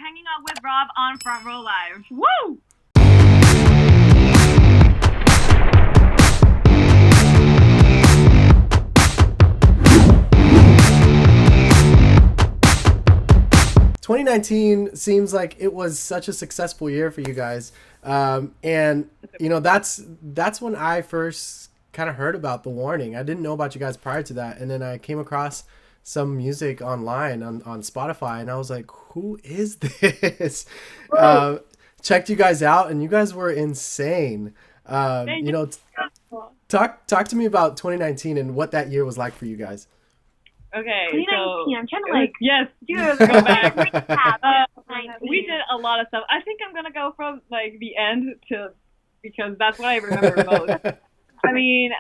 hanging out with Rob on Front Row Live. Woo! "2019 seems like it was such a successful year for you guys, and you know that's when I first kind of heard about The Warning. I didn't know about you guys prior to that, and then I came across some music online on Spotify, and I was like, who is this? Checked you guys out, and you guys were insane. You know, talk to me about 2019 and what that year was like for you guys. Okay, 2019. I'm trying to go back. We did did a lot of stuff. I think I'm gonna go from like the end because that's what I remember most. I mean,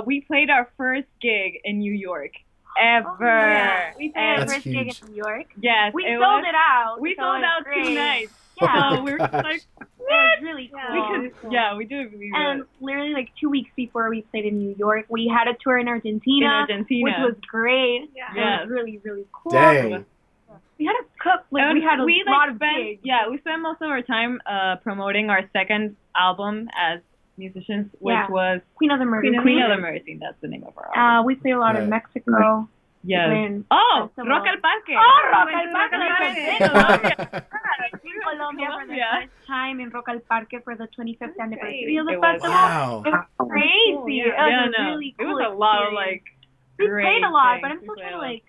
we played our first gig in New York ever. Oh, yeah. We played our That's first gig huge. in New York. Yes, We sold it out. We so sold it was out great. 2 nights. Yeah. So we were just like, It was really cool. we did believe And it. literally like 2 weeks before we played in New York, we had a tour in Argentina, which was great. Yeah. It was really, really cool. Dang. We had to cook, like, we had a lot of gigs. Yeah, we spent most of our time promoting our second album as musicians, which was Queen of the Mercy. Queen of the Mercy. That's the name of our album. We played a lot in Mexico. Yes. In Rock Festival. al Parque. Rock al Parque. In Colombia for the first time in Rock al Parque for the 25th anniversary of the It was- festival. Wow. It was crazy. It was a really It cool was a lot of experience. like. We great played a lot, things. but I'm We still played trying a to lot. like.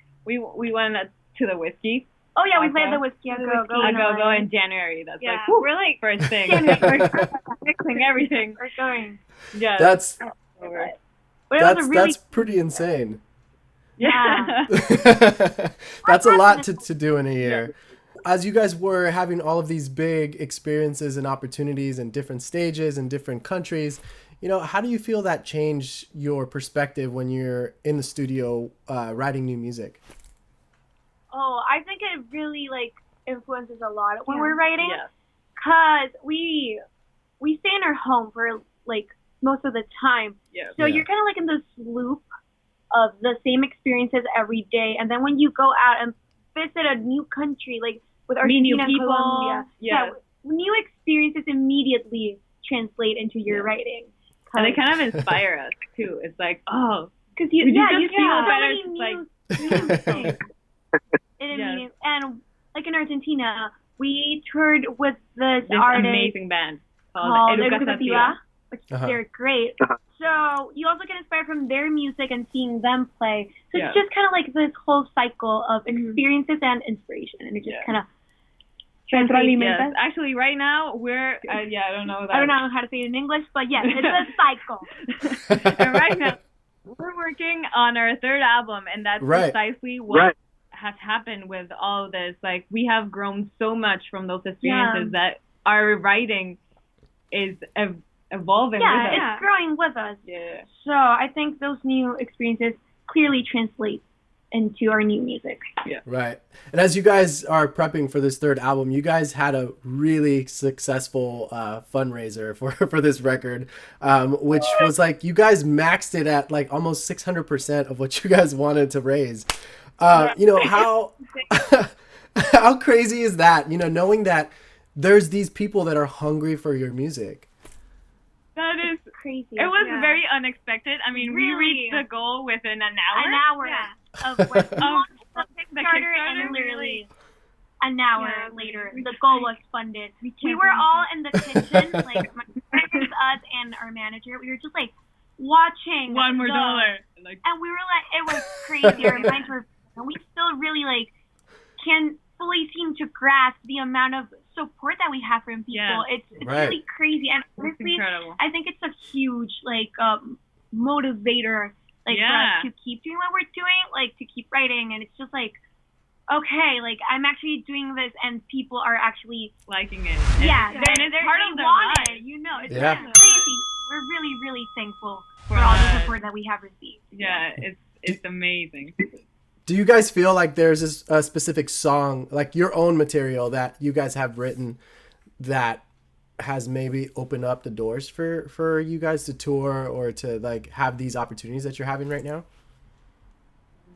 We went to the Whiskey. Oh yeah, we Also. played the Whiskey a Go Go. A Go in January. That's Yeah. like we're like first thing. Mixing everything. We're going. Yeah. That's But it was a really that's pretty insane. Yeah. That's a lot to do in a year. As you guys were having all of these big experiences and opportunities in different stages in different countries, you know, how do you feel that changed your perspective when you're in the studio writing new music? Oh, I think it really like influences a lot when we're writing, Yeah. cause we stay in our home for like most of the time. Yeah. So you're kind of like in this loop of the same experiences every day, and then when you go out and visit a new country, like with Meet new Argentina and people. Colombia, Yeah. new experiences immediately translate into your writing. And they kind of inspire us too. It's like, oh, Because you just feel feel so better. many It's new like, things. And like in Argentina, we toured with this artist amazing band called called Educativa, which Uh-huh. they're great. So you also get inspired from their music and seeing them play. So Yeah. it's just kind of like this whole cycle of experiences and inspiration, and it just kind of Yes. Actually, right now we're I don't know that. I don't know how to say it in English, but yes, it's a cycle. And right now we're working on our third album, and that's Right. precisely what has happened with all of this. Like, we have grown so much from those experiences that our writing is evolving with us. It's growing with us. Yeah. So I think those new experiences clearly translate into our new music. Right. And as you guys are prepping for this third album, you guys had a really successful fundraiser for this record, which was like you guys maxed it at like almost 600% of what you guys wanted to raise. You know, how crazy is that? You know, knowing that there's these people that are hungry for your music. That is crazy. It was very unexpected. I mean, we reached the goal within an hour. Of when we launched the the Kickstarter, Kickstarter, and literally an hour later, the goal was funded. We were all in the kitchen, like my parents, us, and our manager. We were just like watching $1 more. Like, and we were like, it was crazy. Our minds were, and we still really like can't fully seem to grasp the amount of support that we have from people. Yeah. It's Right. really crazy, and it's honestly, incredible. I think it's a huge like motivator, like for us to keep doing what we're doing, like to keep writing, and it's just like, okay, like I'm actually doing this, and people are actually liking it. yeah, And it's part of their want lives. it, you know, it's Yeah. crazy. We're really, really thankful for all the support that we have received. Yeah, it's amazing. Do you guys feel like there's a specific song, like your own material that you guys have written that has maybe opened up the doors for you guys to tour or to like have these opportunities that you're having right now?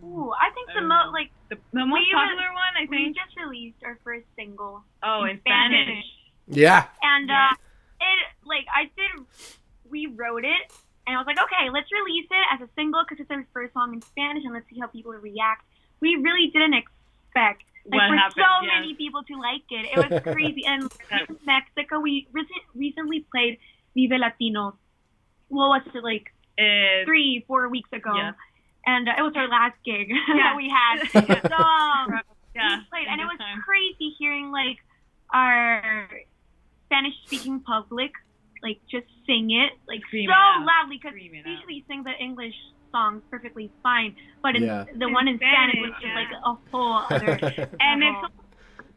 Ooh, I think the most The most popular one, I we think. just released released our first single. Oh, in Spanish. Yeah. And we wrote it, and I was like, okay, let's release it as a single because it's our first song in Spanish, and let's see how people react. We really didn't expect many people to like it. It was crazy. And in Mexico, we recently played Vive Latino. What was it, like 3-4 weeks ago? Yeah. And it was our last gig that we had. So we played, and it was crazy hearing like our Spanish-speaking public like just sing it like so loudly, because we usually sing the English songs perfectly fine, but the one in Spanish was just like a whole other and it's so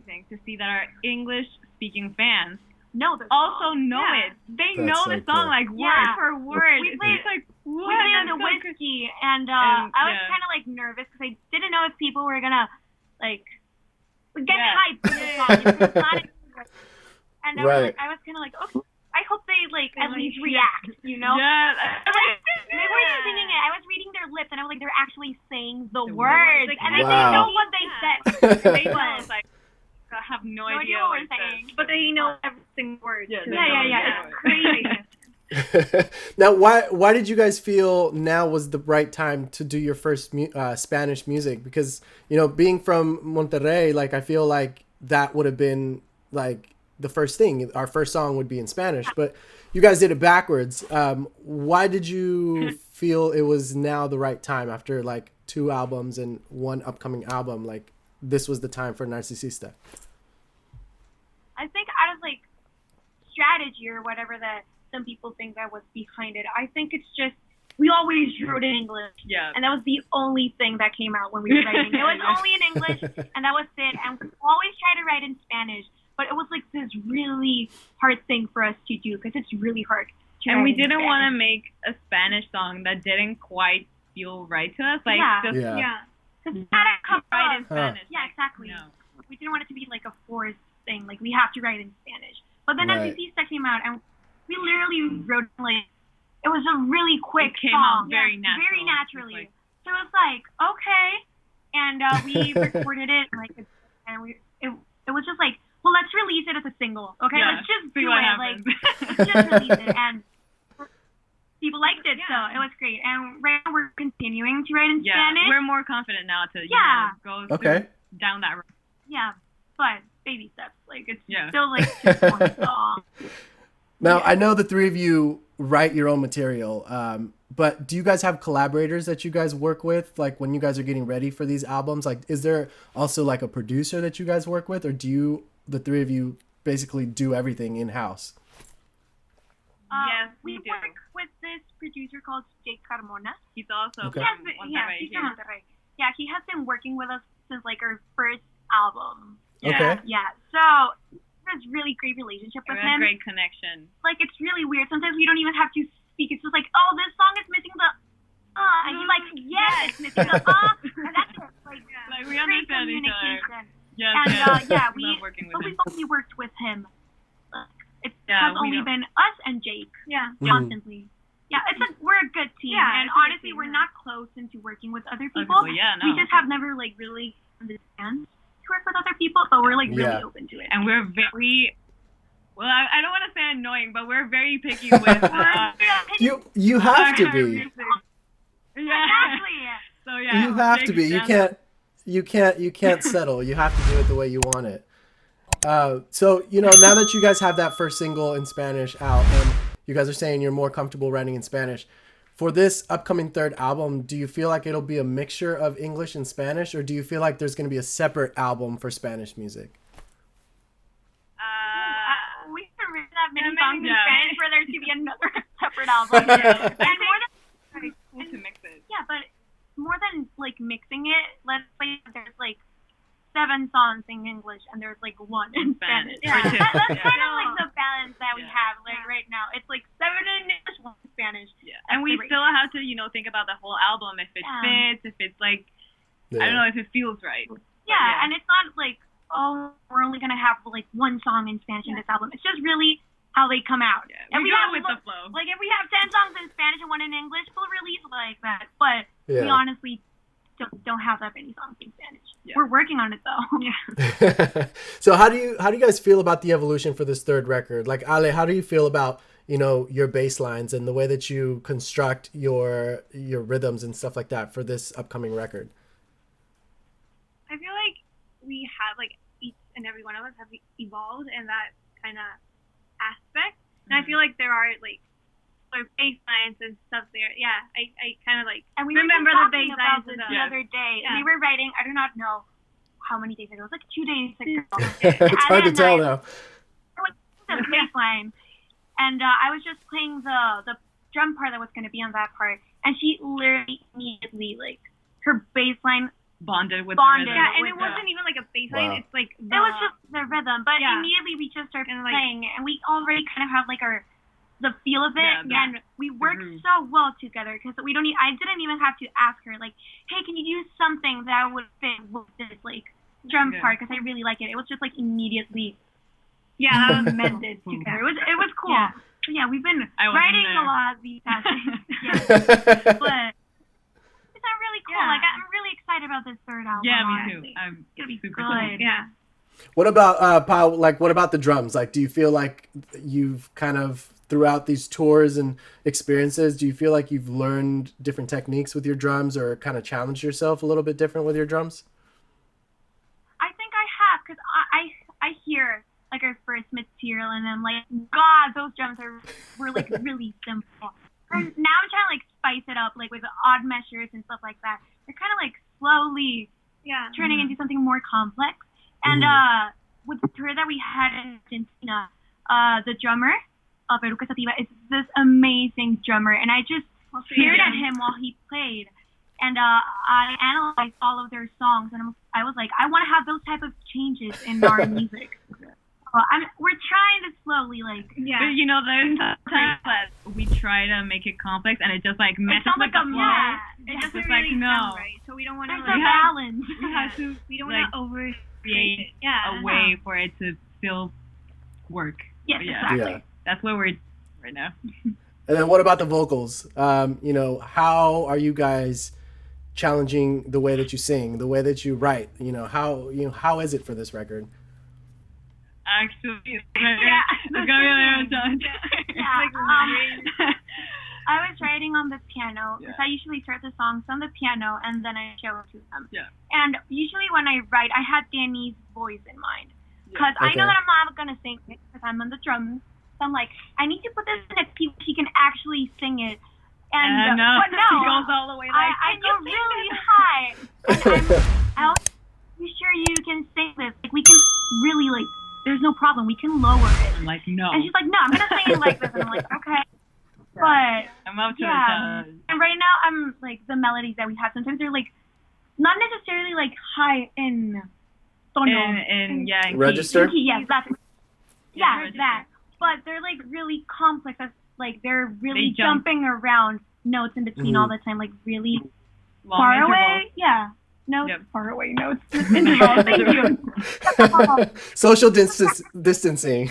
amazing to see that our English-speaking fans know it. They know the song like word for word. We played on the whiskey, and I was kind of like nervous because I didn't know if people were gonna like get hyped for the song. And I was kind of like, okay, I hope they like at least react, you know? Yeah. They weren't singing it. I was reading their lips, and I was like, they're actually saying the words, and I didn't know what they said. They was like, I have no idea what we're saying, but they know every single word. Yeah. It's crazy. Now, why did you guys feel now was the right time to do your first Spanish music? Because, you know, being from Monterrey, like I feel like that would have been like the first thing. Our first song would be in Spanish, but you guys did it backwards. Why did you feel it was now the right time after like 2 albums and 1 upcoming album? Like this was the time for Narcisista? I think out of like strategy or whatever that some people think that was behind it, I think it's just we always wrote in English. Yeah. And that was the only thing that came out when we were writing. It was only in English, and that was it. And we always try to write in Spanish, but it was like this really hard thing for us to do because it's really hard to and we didn't want to make a Spanish song that didn't quite feel right to us. Like, Because that come right in Spanish. Yeah, exactly. No. We didn't want it to be like a forced thing. Like, we have to write in Spanish. But then Narcisista came out, and we literally wrote, like, it was a really quick song. It came out very naturally. So it was like, okay. And we recorded it, and it was just like, well, let's release it as a single. Okay, let's just do it. Like, let's just release it. And people liked it, so it was great. And right now we're continuing to write in Spanish. We're more confident now to go down that road. Yeah, but baby steps. Like, it's still like just one song. Now, I know the 3 of you write your own material, but do you guys have collaborators that you guys work with? Like when you guys are getting ready for these albums, like is there also like a producer that you guys work with, or do you, the 3 of you, basically do everything in-house? Yes, we work with this producer called Jake Carmona. He's also from Monterrey. He's from Monterrey. Yeah, he has been working with us since like our first album. Okay. Yeah, so has really great relationship with him. Great connection. Like, it's really weird. Sometimes we don't even have to speak. It's just like, oh, this song is missing the and he's like, yes, it's missing the and that's it. Like we understand each other. Yes, and we love working with him. We've only worked with him. It has only been us and Jake. Yeah, constantly. Yeah, we're a good team. Yeah, and honestly, we're not close into working with other people. We just have never like really understand to work with other people, but we're like really open to it. And we're very, well, I don't want to say annoying, but we're very picky with you have to be. Exactly. So you have to be. You can't settle. You have to do it the way you want it. So, you know, now that you guys have that first single in Spanish out, and you guys are saying you're more comfortable writing in Spanish, for this upcoming 3rd album, do you feel like it'll be a mixture of English and Spanish, or do you feel like there's going to be a separate album for Spanish music? We haven't written that many songs in Spanish for there to be another separate album. And more than to mix it. Yeah, but more than like mixing it, let's say there's like 7 songs in English and there's like 1 in Spanish. Yeah, that's kind of like the balance that we have like right now. It's like 7 in English, 1 in Spanish. Yeah, and we still have to, you know, think about the whole album, if it fits, if it's like, I don't know, if it feels right. Yeah, and it's not like, oh, we're only gonna have like 1 song in Spanish in this album. It's just really how they come out. Yeah, we go with the flow. Like if we have 10 songs in Spanish and 1 in English, we'll release like that. But we honestly don't have that many songs in Spanish. We're working on it though. Yeah. So how do you guys feel about the evolution for this third record? Like Ale, how do you feel about, you know, your bass lines and the way that you construct your rhythms and stuff like that for this upcoming record? I feel like we have, like, each and every one of us have evolved in that kind of aspect. And I feel like there are, like, sort of bass lines and stuff there. Yeah, I kind of, like, And we remember were the just bass talking about lines this and the stuff. other day. Yeah. We were writing, I do not know how many days ago. It was like 2 days ago. It's hard to tell now. The bass line. And I was just playing the drum part that was going to be on that part. And she literally immediately, like, her bass line, Bonded with Bonded. the rhythm. Yeah, and it with wasn't even like a bass line. Wow. It's like it was just the rhythm. But Yeah. immediately we just started And, like, playing. And we already kind of have, like, the feel of it. Yeah, And we worked groove. so well together. Because I didn't even have to ask her, like, hey, can you do something that would fit with this, like, drum Okay. part? Because I really like it. It was just, like, immediately yeah, mended together. It was cool. Yeah. So, yeah, we've been I wasn't writing there. a lot these past days. Yeah. But it's not really cool. Yeah. Like, I'm really excited about this third album. Yeah, me honestly. too. I'm It's gonna be super good. yeah. What about Pao? Like, what about the drums? Like, do you feel like you've kind of throughout these tours and experiences, do you feel like you've learned different techniques with your drums, or kind of challenged yourself a little bit different with your drums? I think I have, because I hear, like, our first material, and I'm like, God, those drums were like really simple. And now I'm trying to, like, spice it up, like, with odd measures and stuff like that. They're kind of, like, slowly turning into something more complex. And with the tour that we had in Argentina, the drummer of Eruca Sativa is this amazing drummer, and I just stared at him while he played, and I analyzed all of their songs, and I was like, I want to have those type of changes in our music. We're trying to slowly, like, But you know, there's times that we try to make it complex and it just like messes sounds with like the a flow. mess. It It's doesn't just really like, no. sound right, so we don't want to there's a like balance. We have to we don't like, want to over create yeah. a way for it to still work. Yes, Yeah. exactly. Yeah. That's where we're right now. And then what about the vocals? You know, how are you guys challenging the way that you sing, the way that you write? How is it for this record? Actually, it's gonna be a little challenge. I was writing on the piano, because Yeah. I usually start the songs on the piano, and then I show it to them. Yeah. And usually when I write, I had Danny's voice in mind. Because I know Okay. that I'm not going to sing it, because I'm on the drums. So I'm like, I need to put this in a key where she can actually sing it. And no, but no, it goes all the way like, I can go you sing really this? high. And are you sure you can sing this? Like, we can really, like, there's no problem. We can lower it. I'm like, no. And she's like, no, I'm going to sing it like this. And I'm like, okay. But, I'm up to the yeah. challenge. And right now, I'm, like, the melodies that we have, sometimes they're, like, not necessarily, like, high in tono. In Register? Key, yes, that's Yeah, yeah, register. that. But they're, like, really complex. That's, like, they're really They jump. jumping around notes in between all the time, like, really Long far intervals. away. Yeah. Notes, Yep. far away notes. Intervals, thank you. Social distancing.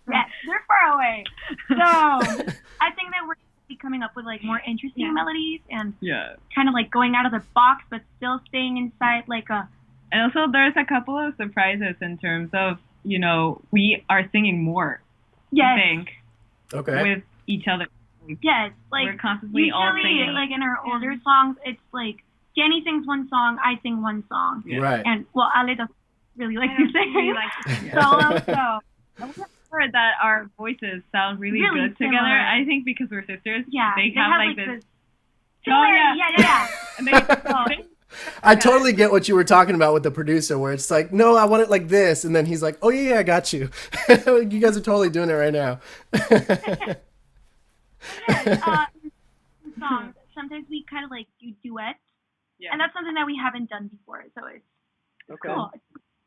Yes, they're far away. So I think that we're coming up with, like, more interesting melodies and Yeah. kind of, like, going out of the box, but still staying inside, like, a. And also, there's a couple of surprises in terms of, you know, we are singing more, Yes. I think, Okay. with each other. Yes, like, We're constantly all usually, singing. like, in our older songs, it's like Jenny sings one song, I sing one song, Yeah. Right. and well, Ale doesn't really like I to don't sing. really like to sing. Solo, so I've heard that our voices sound really Really good together. similar. I think because we're sisters, yeah, they have like this. similar, Oh, yeah. And they, I totally get what you were talking about with the producer, where it's like, no, I want it like this, and then he's like, oh yeah, I got you. You guys are totally doing it right now. Songs. Sometimes we kind of like do duets, yeah. and that's something that we haven't done before, so it's cool.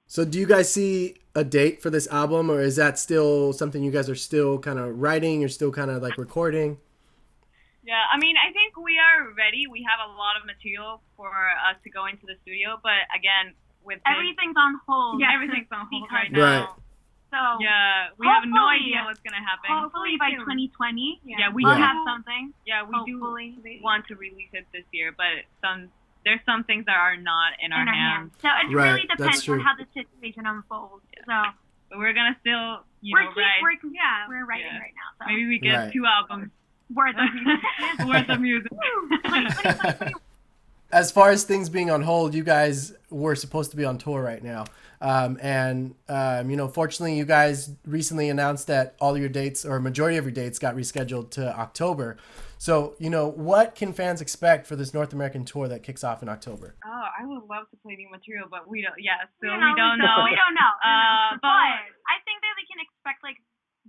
So do you guys see a date for this album, or is that still something you guys are still kind of writing? You're still kind of like recording? Yeah, I mean, I think we are ready. We have a lot of material for us to go into the studio, but again, with this, Everything's on hold. yeah, everything's on hold right Right. now. So Yeah, we have no Hopefully- idea what's gonna happen. hopefully by soon. 2020, Yeah, we we'll do. have something. Yeah, we Hopefully. do want to release it this year, but some there's some things that are not in our hands. So it Right, really depends on how the situation unfolds. So but we're gonna still, write. We're writing Yeah. right now. So. Maybe we get 2 albums Worth of music. worth of music. As far as things being on hold, you guys were supposed to be on tour right now. Fortunately, you guys recently announced that all your dates, or majority of your dates, got rescheduled to October. So, what can fans expect for this North American tour that kicks off in October? Oh, I would love to play new material, but we don't. Yeah, we don't know. We don't know. But I think that we can expect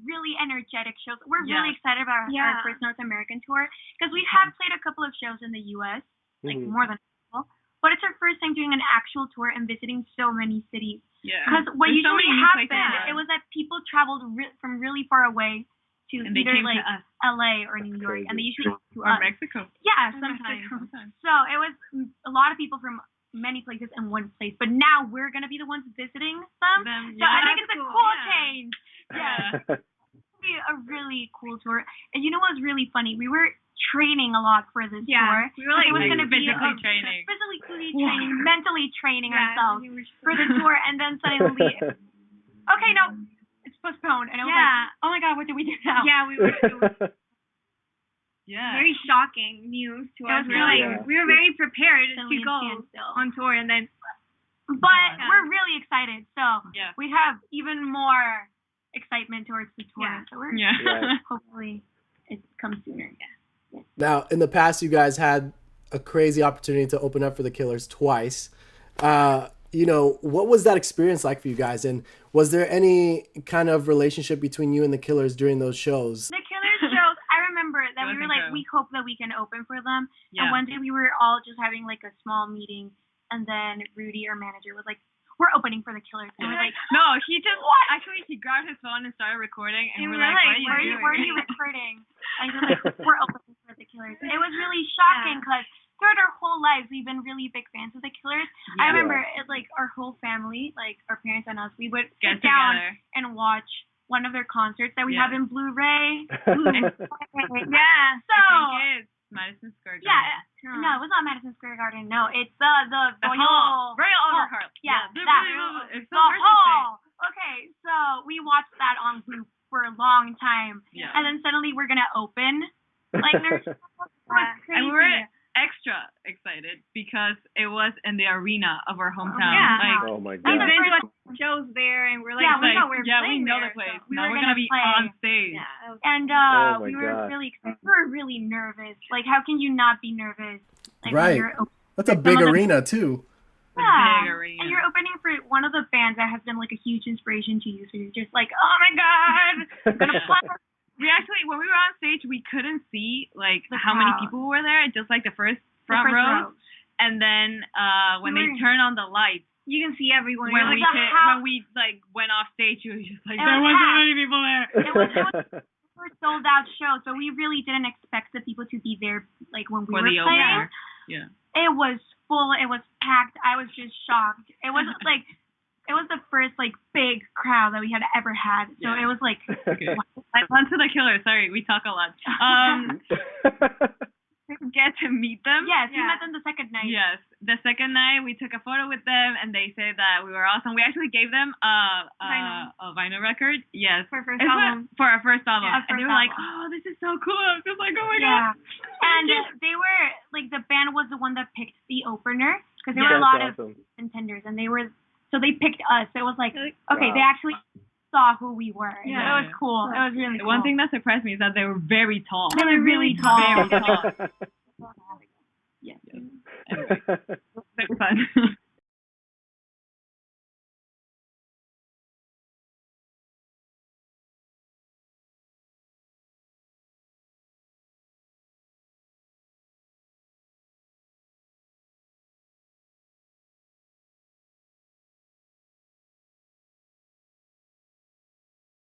really energetic shows. We're really excited about our first North American tour because we have played a couple of shows in the U.S. More than a couple, but it's our first time doing an actual tour and visiting so many cities. Yeah. Because what usually happened, it was that people traveled from really far away to either LA or New York, and they usually or Mexico. Yeah, sometimes. So it was a lot of people from many places in one place, but now we're gonna be the ones visiting them. So I think it's a cool change. Yeah. It's gonna be a really cool tour. And you know what's really funny? We were training a lot for this tour. We were it was gonna be physically training, mentally training ourselves for the tour, and then suddenly, okay, no, it's postponed, and I was like, oh my god, what do we do now? Yeah, it was Yeah. very shocking news to us. We were very prepared to go on tour, and then. But we're really excited, so Yeah. we have even more excitement towards the tour. Yeah. So we're hopefully it comes sooner. Now, in the past, you guys had a crazy opportunity to open up for the Killers twice. What was that experience like for you guys? And was there any kind of relationship between you and the Killers during those shows? The Killers shows, I remember that we were we hope that we can open for them. Yeah. And one day we were all just having a small meeting, and then Rudy, our manager, was like, we're opening for the Killers. And we're like, no, he just actually he grabbed his phone and started recording, and we're like, where are you recording? And he's like, we're opening for the Killers. It was really shocking because throughout our whole lives we've been really big fans of the Killers. I remember our whole family, our parents and us, we would get sit down together and watch one of their concerts that we have in Blu-ray. So So it's Madison Square Garden. No, it was not Madison Square Garden. No, it's the hall. Royal Albert Hall. Yeah, it's the hall. Okay, so we watched that on loop for a long time, and then suddenly we're gonna open. And we were extra excited because it was in the arena of our hometown. Oh my We've god. been to shows there, and we're we know we're we know there, the place. so Now we're gonna be on stage. And Oh my we were God. really excited. We were really nervous. How can you not be nervous? Right. That's a big arena too. Big arena. And you're opening for one of the bands that has been a huge inspiration to you. So you're just like, oh my god, I'm gonna play. We actually, when we were on stage, we couldn't see how many people were there. Just the first front row. And then when they turn on the lights, you can see everyone. When we went off stage, it was just there wasn't many people there. It was a sold out show, so we really didn't expect the people to be there when we were playing. Yeah. It was full. It was packed. I was just shocked. It was it was the first big crowd that we had ever had. So it was Okay. On to the Killers. Sorry, we talk a lot. Get to meet them. Yes, we met them the second night. Yes, the second night we took a photo with them, and they said that we were awesome. We actually gave them a vinyl record. Yes, for our first album. For our first album, Yeah, and they were like, "Oh, this is so cool!" I was just like, "Oh my god!" And they were the band was the one that picked the opener because there were a lot of contenders, and they picked us. So it was okay, they actually saw who we were. Yeah, it was cool. It was really cool. One thing that surprised me is that they were very tall. They were really tall. Very tall.